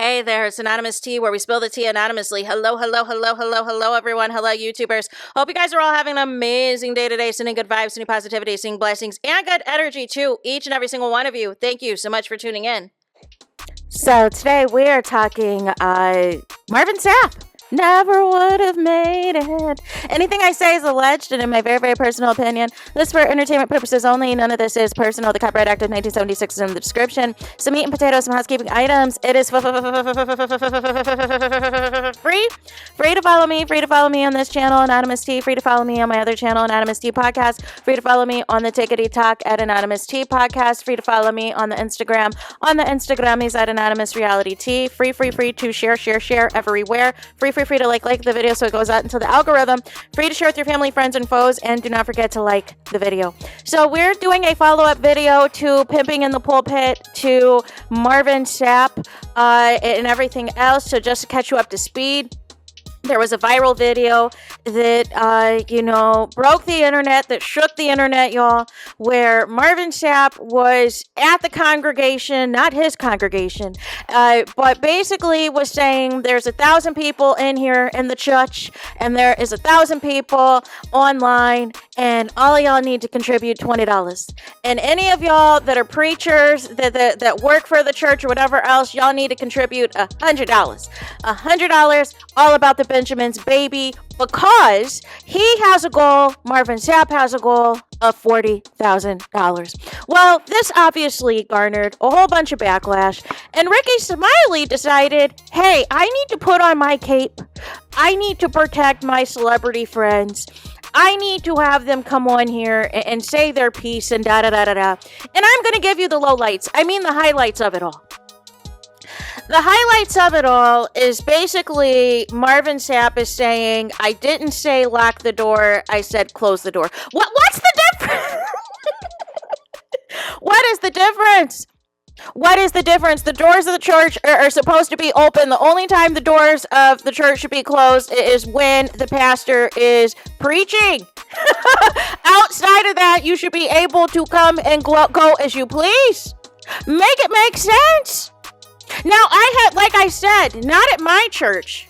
Hey there, it's Anonymous Tea, where we spill the tea anonymously. Hello, everyone. Hello, YouTubers. Hope you guys are all having an amazing day today. Sending good vibes, sending positivity, sending blessings, and good energy to each and every single one of you. Thank you so much for tuning in. So today we are talking Marvin Sapp. Never would have made it. Anything I say is alleged and in my very, very personal opinion. This is for entertainment purposes only. None of this is personal. The Copyright Act of 1976 is in the description. Some meat and potatoes, some housekeeping items. It is free to follow me. Free to follow me on this channel, Anonymous Tea. Free to follow me on my other channel, Anonymous Tea Podcast. Free to follow me on the Tickety Talk at Anonymous Tea Podcast. Free to follow me on the Instagram. On the Instagram is at AnonymousRealityT. Free to share everywhere. Free to like the video so it goes out into the algorithm. Free to share with your family, friends, and foes, and do not forget to like the video. So we're doing a follow-up video to Pimping in the Pulpit, to Marvin Sapp, and everything else. So just to catch you up to speed, there was a viral video that, broke the internet, that shook the internet, y'all, where Marvin Sapp was at the congregation, not his congregation, but basically was saying there's 1,000 people in here in the church, and there is 1,000 people online, and all of y'all need to contribute $20. And any of y'all that are preachers, that work for the church or whatever else, y'all need to contribute $100. $100, all about the Benjamin's baby, because he has a goal, Marvin Sapp has a goal of $40,000. Well, this obviously garnered a whole bunch of backlash, and Rickey Smiley decided, hey, I need to put on my cape. I need to protect my celebrity friends. I need to have them come on here and say their piece and da-da-da-da-da. And I'm going to give you the the highlights of it all. The highlights of it all is basically Marvin Sapp is saying, I didn't say lock the door, I said close the door. What's the difference? What is the difference? What is the difference? The doors of the church are supposed to be open. The only time the doors of the church should be closed is when the pastor is preaching. Outside of that, you should be able to come and go as you please. Make it make sense. Now, like I said, not at my church,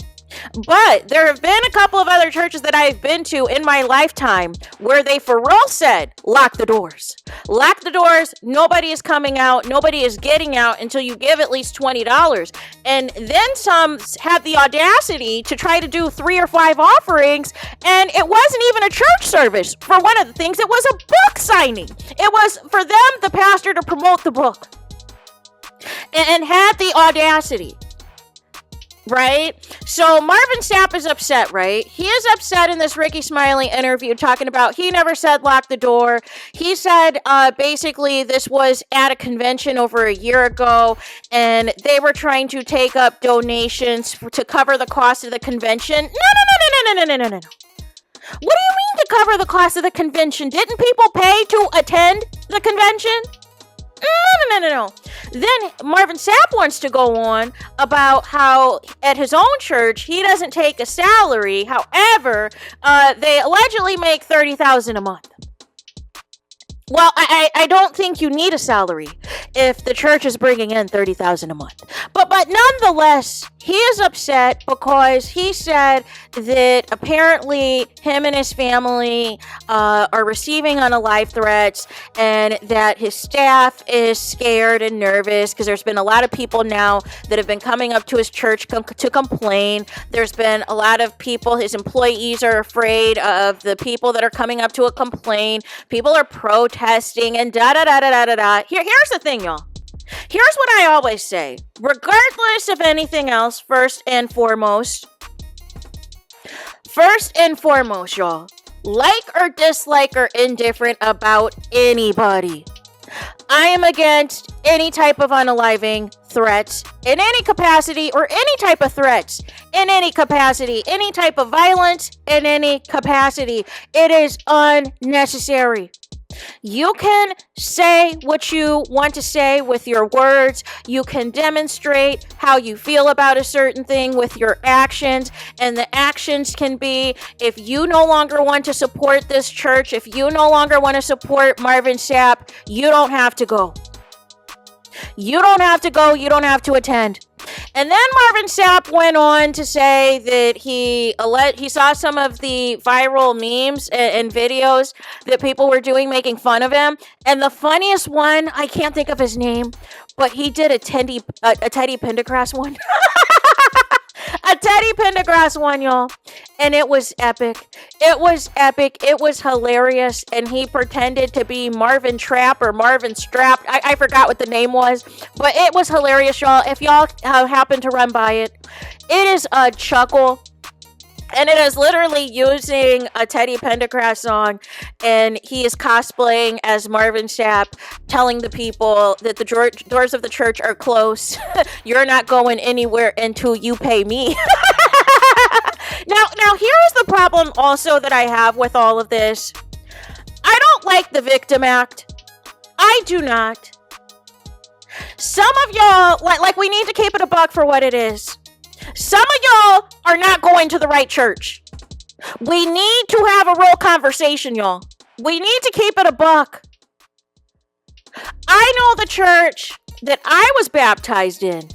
but there have been a couple of other churches that I've been to in my lifetime where they for real said, lock the doors. Lock the doors. Nobody is coming out. Nobody is getting out until you give at least $20. And then some had the audacity to try to do 3 or 5 offerings, and it wasn't even a church service. For one of the things, it was a book signing. It was for them, the pastor, to promote the book. And had the audacity, right? So Marvin Sapp is upset, right? He is upset in this Rickey Smiley interview, talking about he never said lock the door. He said basically this was at a convention over a year ago, and they were trying to take up donations to cover the cost of the convention. No. What do you mean to cover the cost of the convention? Didn't people pay to attend the convention? No. Then Marvin Sapp wants to go on about how at his own church, he doesn't take a salary. However, they allegedly make $30,000 a month. Well, I don't think you need a salary if the church is bringing in $30,000 a month. But nonetheless, he is upset because he said that apparently him and his family are receiving unalive threats, and that his staff is scared and nervous because there's been a lot of people now that have been coming up to his church to complain. There's been a lot of people, his employees are afraid of the people that are coming up to a complaint. People are protesting and da-da-da-da-da-da-da. Here's the thing, y'all. Here's what I always say. Regardless of anything else, first and foremost, y'all, like or dislike or indifferent about anybody, I am against any type of unaliving threats in any capacity, or any type of threats in any capacity, any type of violence in any capacity. It is unnecessary. You can say what you want to say with your words. You can demonstrate how you feel about a certain thing with your actions. And the actions can be, if you no longer want to support this church, if you no longer want to support Marvin Sapp, you don't have to go. You don't have to go. You don't have to attend. And then Marvin Sapp went on to say that he saw some of the viral memes and videos that people were doing making fun of him. And the funniest one, I can't think of his name, but he did a Teddy Pendergrass one. A Teddy Pendergrass one, y'all. And it was epic. It was epic. It was hilarious. And he pretended to be Marvin Trap or Marvin Strap. I forgot what the name was. But it was hilarious, y'all. If y'all happen to run by it, it is a chuckle. And it is literally using a Teddy Pendergrass song, and he is cosplaying as Marvin Sapp, telling the people that the doors of the church are closed. You're not going anywhere until you pay me. Now here is the problem also that I have with all of this. I don't like the victim act. I do not. Some of y'all, like we need to keep it a buck for what it is. Some of y'all are not going to the right church. We need to have a real conversation, y'all. We need to keep it a buck. I know the church that I was baptized in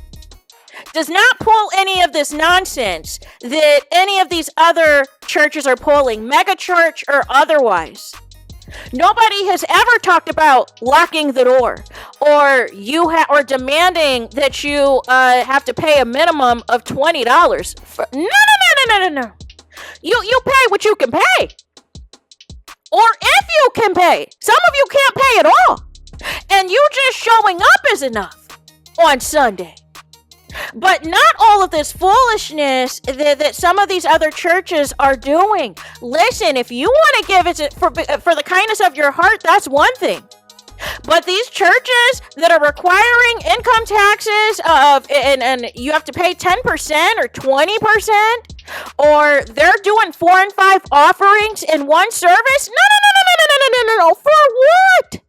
does not pull any of this nonsense that any of these other churches are pulling, mega church or otherwise. Nobody has ever talked about locking the door or or demanding that you have to pay a minimum of $20. No. You pay what you can pay. Or if you can pay. Some of you can't pay at all. And you just showing up is enough on Sunday. But not all of this foolishness that some of these other churches are doing. Listen, if you want to give it for the kindness of your heart, that's one thing. But these churches that are requiring income taxes and you have to pay 10% or 20%, or they're doing 4 and 5 offerings in one service? No. For what?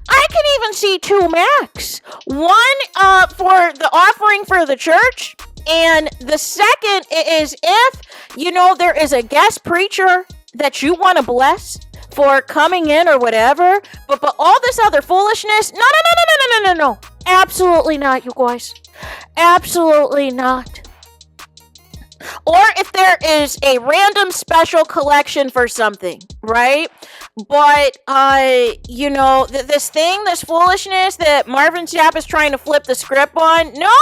I can even see 2 max. One for the offering for the church, and the second is if, there is a guest preacher that you want to bless for coming in or whatever, but all this other foolishness, no. Absolutely not, you guys. Absolutely not. Or if there is a random special collection for something, right? But, this foolishness that Marvin Sapp is trying to flip the script on, no!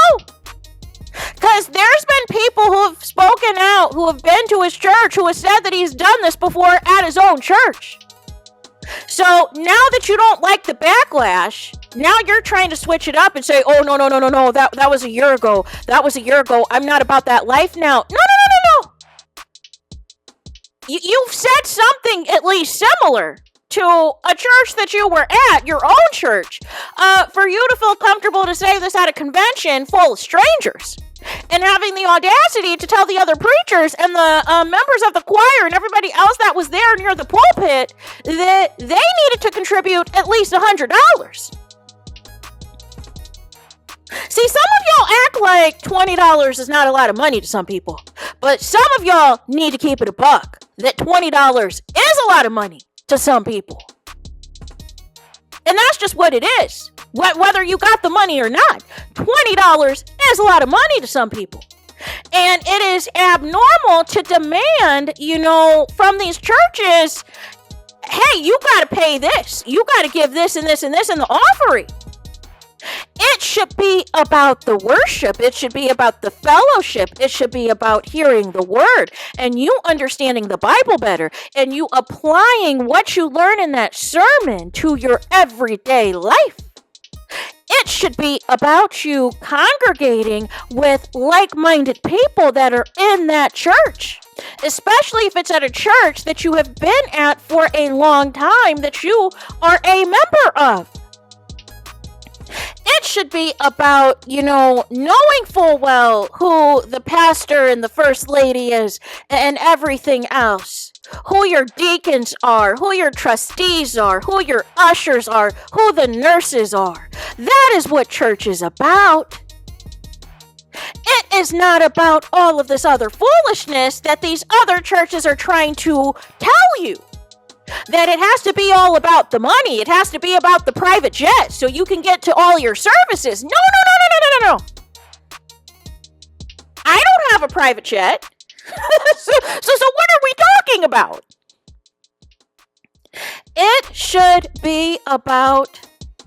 Because there's been people who have spoken out, who have been to his church, who have said that he's done this before at his own church. So now that you don't like the backlash, now you're trying to switch it up and say, oh, no, that was a year ago. That was a year ago. I'm not about that life now. No. You've said something at least similar to a church that you were at, your own church, for you to feel comfortable to say this at a convention full of strangers. And having the audacity to tell the other preachers and the members of the choir and everybody else that was there near the pulpit that they needed to contribute at least $100. See, some of y'all act like $20 is not a lot of money to some people. But some of y'all need to keep it a buck. That $20 is a lot of money to some people. And that's just what it is. Whether you got the money or not, $20 is a lot of money to some people. And it is abnormal to demand, from these churches, hey, you got to pay this. You got to give this and this and this in the offering. It should be about the worship. It should be about the fellowship. It should be about hearing the word and you understanding the Bible better and you applying what you learn in that sermon to your everyday life. It should be about you congregating with like-minded people that are in that church, especially if it's at a church that you have been at for a long time that you are a member of. It should be about, knowing full well who the pastor and the first lady is and everything else. Who your deacons are, who your trustees are, who your ushers are, who the nurses are. That is what church is about. It is not about all of this other foolishness that these other churches are trying to tell you. That it has to be all about the money. It has to be about the private jet so you can get to all your services. No. have a private jet. So what are we talking about? It should be about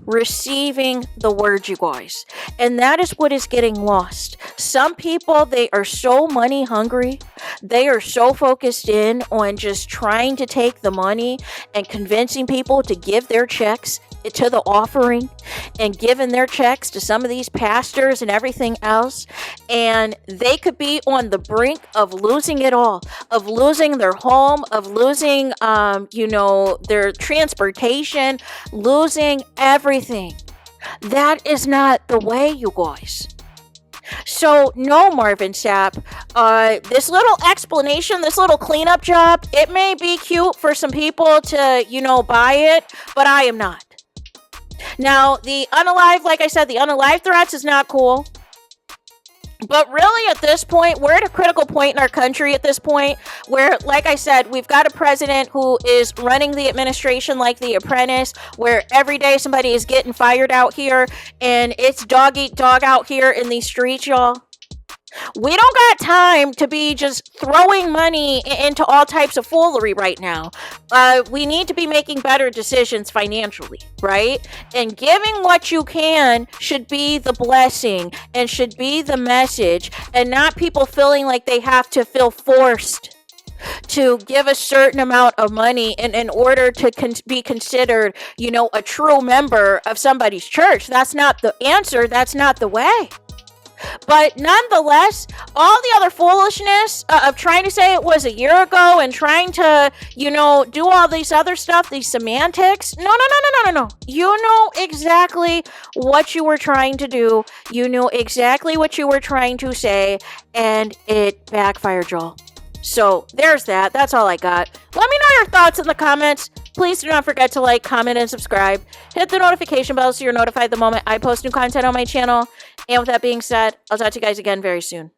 receiving the word, you guys. And that is what is getting lost. Some people, they are so money hungry. They are so focused in on just trying to take the money and convincing people to give their checks to the offering and giving their checks to some of these pastors and everything else. And they could be on the brink of losing it all, of losing their home, of losing, their transportation, losing everything. That is not the way, you guys. So, no, Marvin Sapp, this little explanation, this little cleanup job, it may be cute for some people to, buy it, but I am not. Now, the unalive, like I said, the unalive threats is not cool. But really, at this point, we're at a critical point in our country at this point where, like I said, we've got a president who is running the administration like The Apprentice, where every day somebody is getting fired out here, and it's dog eat dog out here in these streets, y'all. We don't got time to be just throwing money into all types of foolery right now. We need to be making better decisions financially, right? And giving what you can should be the blessing and should be the message, and not people feeling like they have to feel forced to give a certain amount of money in order to be considered, a true member of somebody's church. That's not the answer. That's not the way. But nonetheless, all the other foolishness of trying to say it was a year ago and trying to, do all these other stuff, these semantics. No. You know exactly what you were trying to do. You knew exactly what you were trying to say, and it backfired, y'all. So there's that. That's all I got. Let me know your thoughts in the comments. Please do not forget to like, comment, and subscribe. Hit the notification bell so you're notified the moment I post new content on my channel. And with that being said, I'll talk to you guys again very soon.